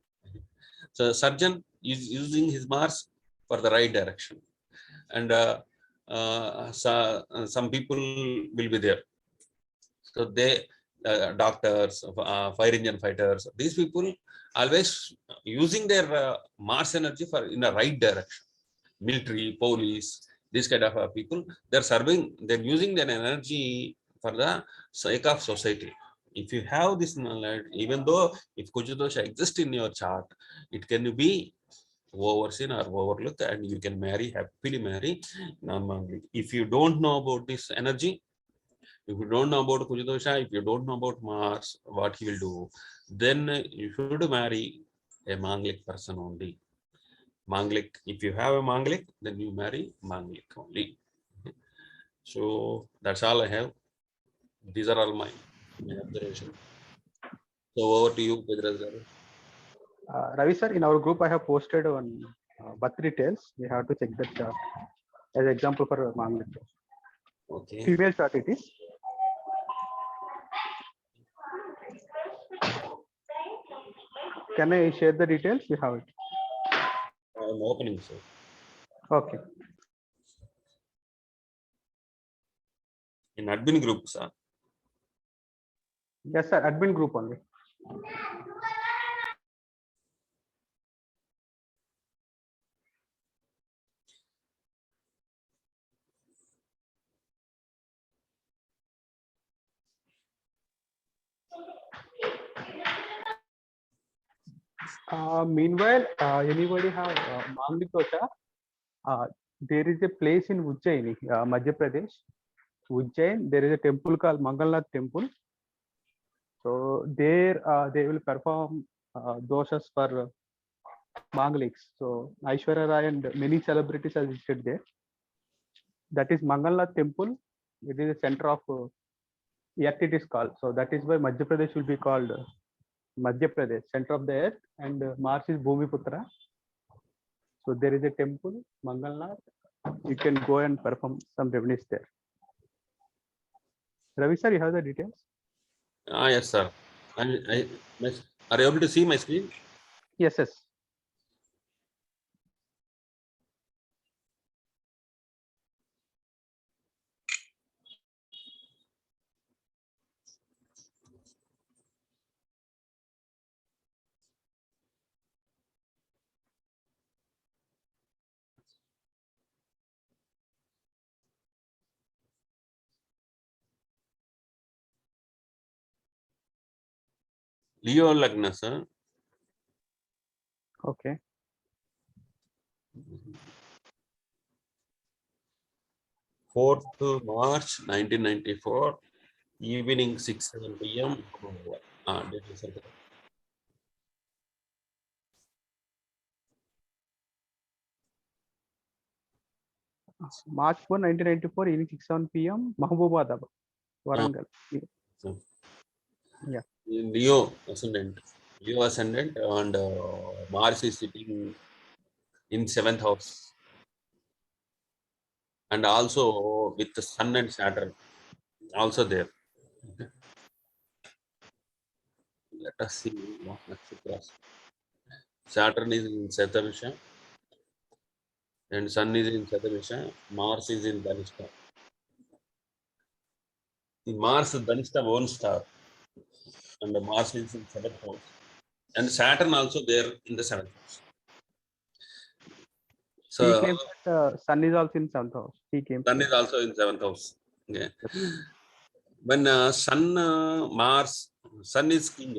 So surgeon is using his Mars for the right direction, and some people will be there. So they doctors, fire engine fighters, these people always using their Mars energy for in the right direction. Military, police, these kind of people, they're serving, they're using their energy for the sake of society. If you have this knowledge, even though if Kuja Dosha exists in your chart, it can be overseen or overlooked, and you can happily marry non-Mangalic. If you don't know about this energy, if you don't know about Kuja Dosha, if you don't know about Mars, what he will do, then you should marry a Mangalic person only. Mangalic, if you have a Mangalic, then you marry Mangalic only. So that's all I have. These are all my observations. So over to you, Pedra's. Ravi sir, in our group, I have posted on birth details. We have to check that chart as example for Mangalic. Okay. Female chart it is. Can I share the details? We have it. I'm opening, sir. Okay. In admin group, sir. Yes, sir. Admin group only. Meanwhile, anybody have Mangalic dosha? There is a place in Ujjain, Madhya Pradesh. Ujjain, there is a temple called Mangalic temple. So there they will perform doshas for Mangalics. So Aishwarya Rai and many celebrities are visited there. That is Mangalic temple. It is a center of Earth it is called. So that is why Madhya Pradesh will be called Madhya Pradesh, center of the earth, and Mars is Bhumiputra. So there is a temple, Mangalnath. You can go and perform some remedies there. Ravi sir, you have the details? Yes, sir. Are you able to see my screen? Yes, yes. Leo Lagna, sir. Okay. 4th March 1994, evening 6:07 p.m. March 4, 1994, evening 6:07 p.m. Mahbubadab, Warangal. So, Yeah. Leo ascendant. Leo ascendant, and Mars is sitting in 7th house. And also with the Sun and Saturn also there. Okay. Let us see what nakshatras. Saturn is in Satyamisha and Sun is in Satyamisha. Mars is in Dhanishta. The Mars Dhanishta one star, and the Mars is in 7th house, and Saturn also there in the 7th house. He So claims that Sun is also in 7th house. He came. Sun is also in 7th house. Okay. When Sun is king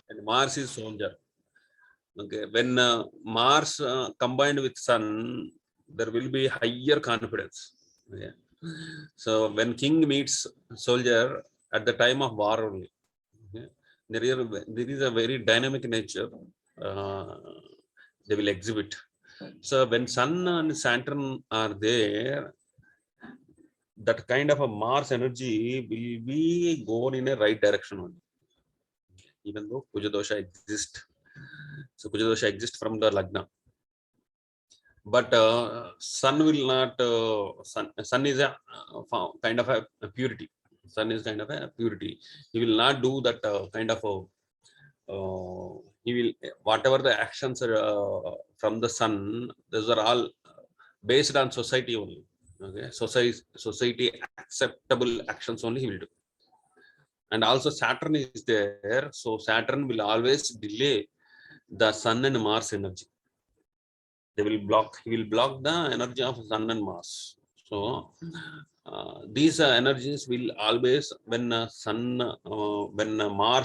and Mars is soldier. Okay, when Mars combined with Sun, there will be higher confidence. Okay. So when king meets soldier at the time of war only, okay, there is a very dynamic nature they will exhibit. So when Sun and Saturn are there, that kind of a Mars energy will be going in a right direction only, even though Kuja Dosha exists. So Kuja Dosha exists from the Lagna. But Sun will not, sun is a kind of a purity. Sun is kind of a purity. He will not do that kind of he will, whatever the actions are from the Sun, those are all based on society only. Okay, society acceptable actions only he will do. And also Saturn is there, so Saturn will always delay the Sun and Mars energy. He will block the energy of Sun and Mars. So these energies will always, when Mars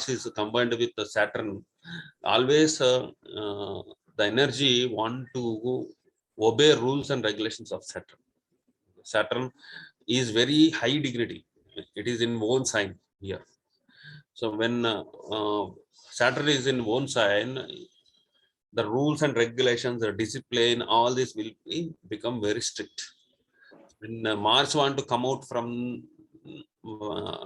is combined with the Saturn, always the energy want to obey rules and regulations of Saturn. Saturn is very high dignity. It is in own sign here. So when Saturn is in own sign, the rules and regulations, the discipline, all this will become very strict. When Mars want to come out from,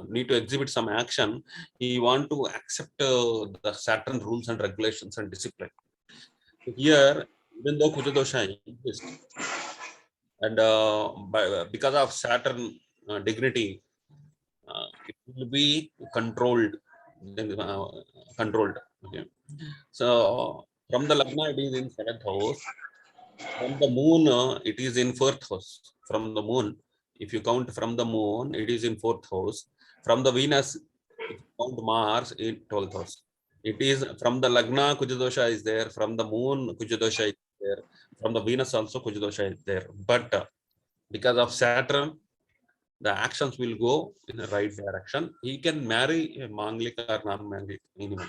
need to exhibit some action, he want to accept the Saturn rules and regulations and discipline. So here, even though Kuja Dosha exists, and because of Saturn dignity, it will be controlled. Controlled. Okay. So from the Lagna, it is in 7th house. From the moon, it is in 4th house. From the moon, if you count from the moon, it is in 4th house. From the Venus, if you count Mars, in 12th house. It is from the Lagna, Kuja Dosha is there. From the moon, Kuja Dosha is there. From the Venus also, Kuja Dosha is there. But because of Saturn, the actions will go in the right direction. He can marry a Mangalic or non-Mangalic, anyone.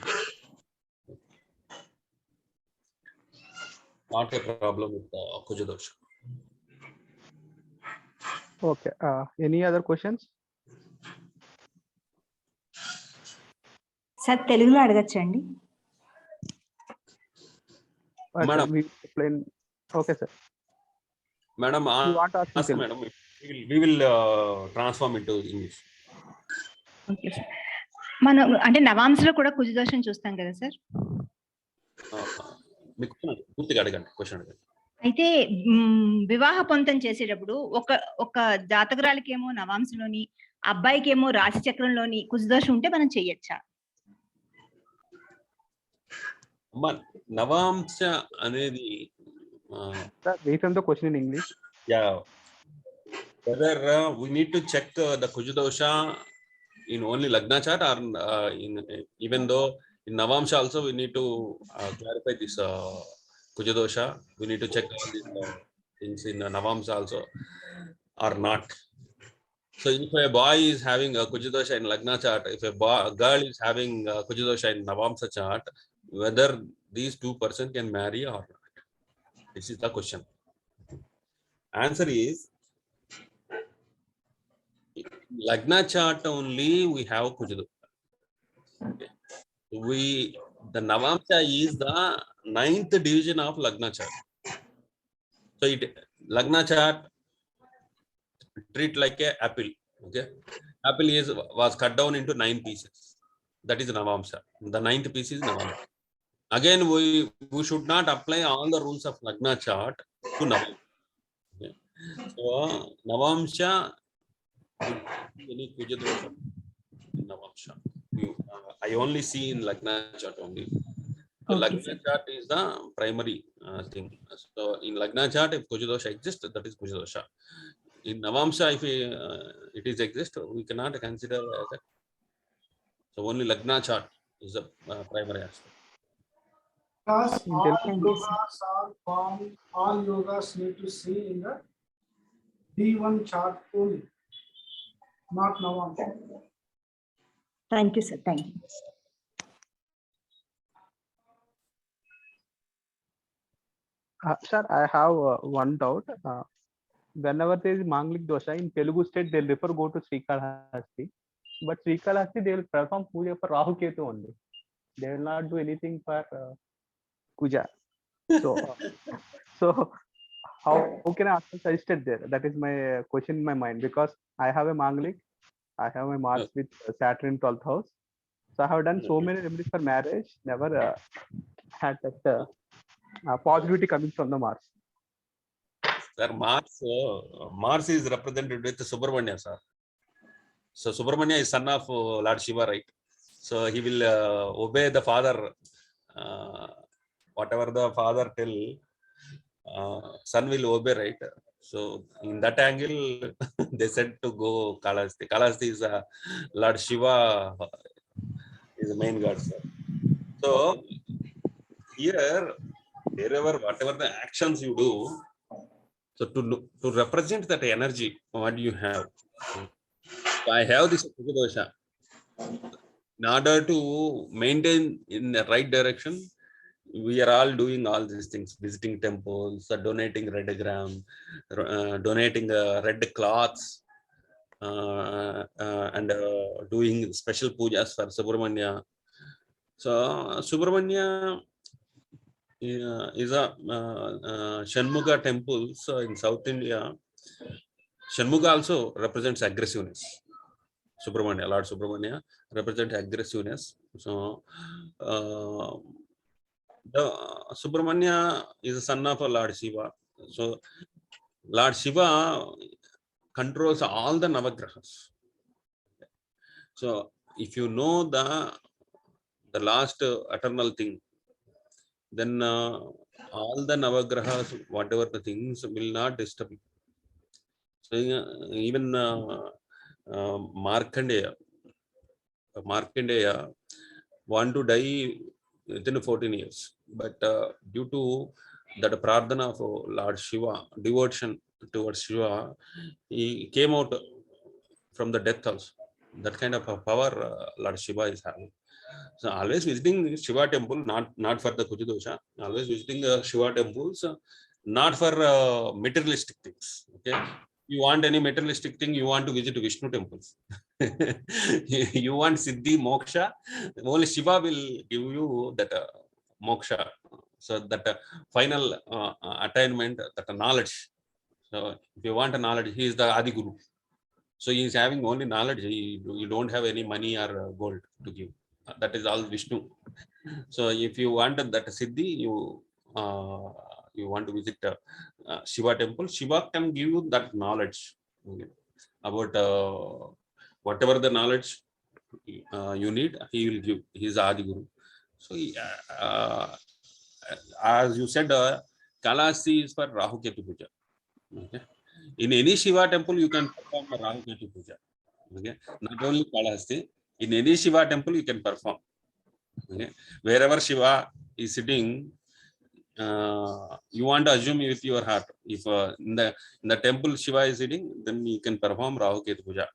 Not a problem with Kuja Dosha. Okay. Any other questions? Sir తెలుగులో అడగచ్చండి. Madam, we explain. Okay, sir. Madam, You want to ask madam, we will transform into English. Okay sir. మనం అంటే నవాంశలో కూడా కుజ దోషం చూస్తాం కదా sir. మీకు పూర్తిగా అడగండి, క్వశ్చన్ అడగండి. అయితే వివాహ పొంతం చేసేటప్పుడు ఒక జాతకురాలకేమో నవాంశలోని, అబ్బాయికేమో రాశి చక్రంలోని కుజ దోషం ఉంటే మనం చెయ్యొచ్చా? నవాంశ అనేది Return the question in English. yeah, whether we need to check the Kuja dosha in only Lagna chart or in even though in Navamsha also we need to clarify this Kuja dosha. We need to check all these things in Navamsha also or not. So if a boy is having a Kuja dosha in Lagna chart, if a girl is having a Kuja dosha in Navamsha chart, whether these two persons can marry or not. This is the question. Answer is Lagna chart only we have Kuja dosha. Okay. The Navamsha is the 9th division of Lagna chart. So Lagna chart treat like a apple. Okay, apple was cut down into 9 pieces. That is Navamsha. The 9th piece is Navamsha. Again, we should not apply all the rules of Lagna chart to Navamsha. Okay. So Navamsha, any Kuja dosha in Navamsha. I only see in Lagna chart only. So Okay, Lagna chart is the primary thing. So in Lagna chart, if Kuja dosha exists, that is Kuja dosha. In Navamsha, if it is exist, we cannot consider that. So only Lagna chart is the primary aspect. Because all Intelligent. yogas are formed, all yogas need to see in the D1 chart only, not Navamsha. Thank you sir. Thank you. Sir, I have one doubt. Whenever there is Mangalic dosha in Telugu state, they'll refer go to Srikalahasti. But Srikalahasti, they will perform puja for Rahu Ketu only. They will not do anything for Kuja. So how can I suggest it there? That is my question in my mind, because I have a Mangalic, I have my Mars with Saturn 12th house. So I have done so many remedies for marriage, never had that positivity coming from the Mars. Sir, Mars is represented with Subramanya, sir. So Subramanya is son of Lord Shiva, right? So he will obey the father, whatever the father tell, son will obey, right? So in that angle, they said to go Kalahasti. Kalahasti is Lord Shiva, is the main god, sir. So here, wherever, whatever the actions you do, so to represent that energy, what do you have? So I have this Kuja dosha. In order to maintain in the right direction, we are all doing all these things, visiting temples, donating red gram, donating red cloths, and doing special pujas for Subramanya. So Subramanya is a Shanmuga temple. So in South India, Shanmuga also represents aggressiveness. Subramanya, Lord Subramanya represents aggressiveness. So the Subramanya is the son of Lord Shiva. So Lord Shiva controls all the Navagrahas. So if you know the last eternal thing, then all the Navagrahas, whatever the things, will not disturb you. So even Markandeya want to die within 14 years, but due to that prarthana of Lord Shiva, devotion towards Shiva, he came out from the death also. That kind of a power Lord Shiva is having. So always visiting Shiva temple, not for the Kuja dosha, always visiting Shiva temples, not for materialistic things. Okay, you want any materialistic thing, you want to visit Vishnu temples. You want Siddhi, Moksha, only Shiva will give you that Moksha. So that final attainment, that knowledge. So if you want a knowledge, he is the Adi Guru. So he is having only knowledge. You don't have any money or gold to give. That is all Vishnu. So if you want that Siddhi, you want to visit Shiva temple, Shiva can give you that knowledge, okay, about whatever the knowledge you need, he will give. He is Adi Guru. So as you said, Kalasi is for Rahu Ketu Puja. Okay. In any Shiva temple, you can perform Rahu Ketu Puja. Okay. Not only Kalahasti, in any Shiva temple, you can perform. Okay. Wherever Shiva is sitting, you want to assume with your heart. If in the temple Shiva is sitting, then you can perform Rahu Ketu Puja.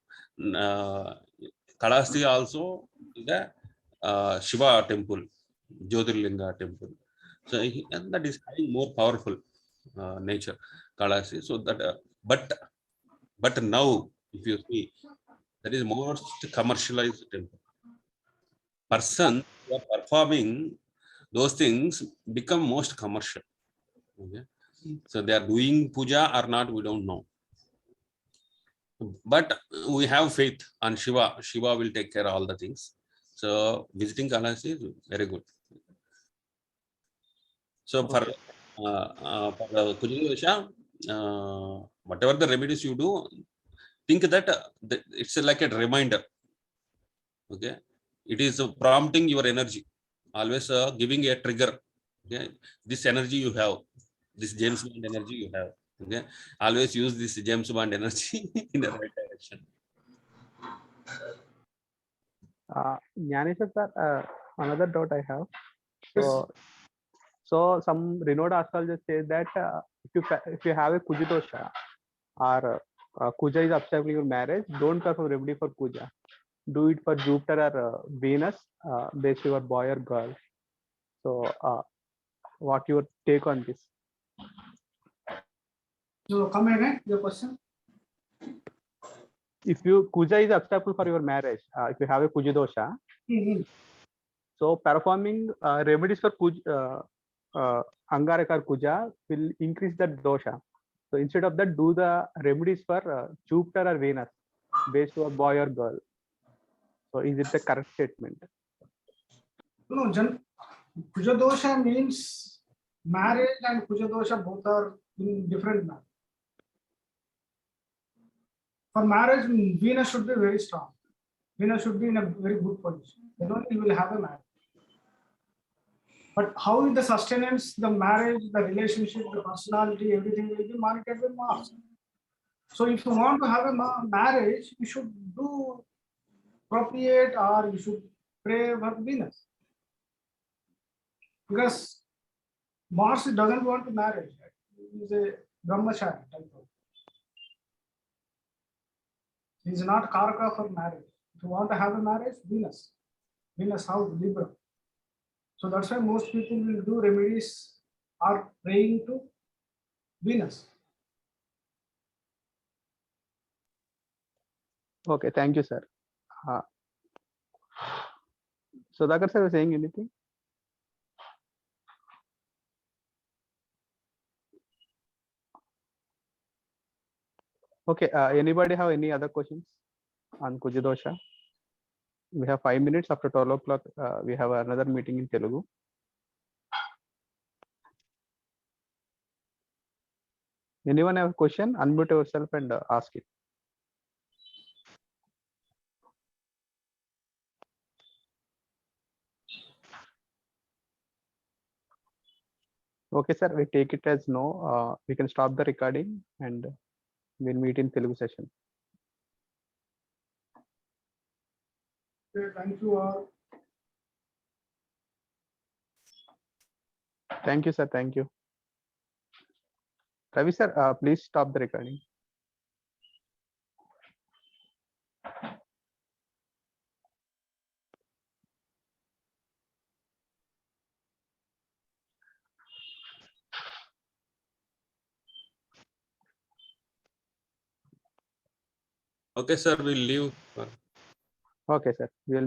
Kalahasti also is a Shiva temple, Jyotirlinga temple. So and that is having more powerful nature, Kalahasti. So that, but now if you see, that is most commercialized temple. Person who are performing those things become most commercial. Okay. So they are doing puja or not, we don't know. But we have faith on Shiva. Shiva will take care of all the things. So visiting Kalahasti is very good. So for Kuja Dosha, whatever the remedies you do, think that it's like a reminder. Okay, it is prompting your energy, always giving a trigger. Okay, this energy you have, this James Bond energy you have. Okay, always use this James Bond energy in the right direction. Gnaneswar sir, another doubt I have. So some renowned astrologers say that if you have a Kuja Dosha or Kuja is obstructing your marriage, don't perform remedy for Kuja. Do it for Jupiter or Venus, based your boy or girl. So what your take on this? So come again, your question. If you Kuja is obstacle for your marriage, if you have a Kuja Dosha, so performing remedies for Kuja, Angaraka or Kuja will increase that dosha. So instead of that, do the remedies for Jupiter or Venus based on boy or girl. So is it the correct statement? No, Kuja Dosha means marriage and Kuja Dosha both are in different manner. For marriage, Venus should be very strong. Venus should be in a very good position. Then only you will have a marriage. But how is the sustenance, the marriage, the relationship, the personality, everything will be monitored with Mars. So if you want to have a marriage, you should do appropriate, or you should pray for Venus. Because Mars doesn't want to marry. He is a brahmachari type of. He is not karaka for marriage. If you want to have a marriage, Venus house, Libra. So that's why most people will do remedies or praying to Venus. Okay, thank you, sir. Sudhakar sir was saying anything? Okay, anybody have any other questions on Kuja Dosha? We have 5 minutes. After 12 o'clock, we have another meeting in Telugu. Anyone have a question? Unmute yourself and ask it. Okay, sir, we take it as no. We can stop the recording and we'll meet in Telugu session. Okay, thank you all. Thank you, sir. Thank you. Ravi, sir, please stop the recording. Okay, sir, we'll leave. Okay, sir. We'll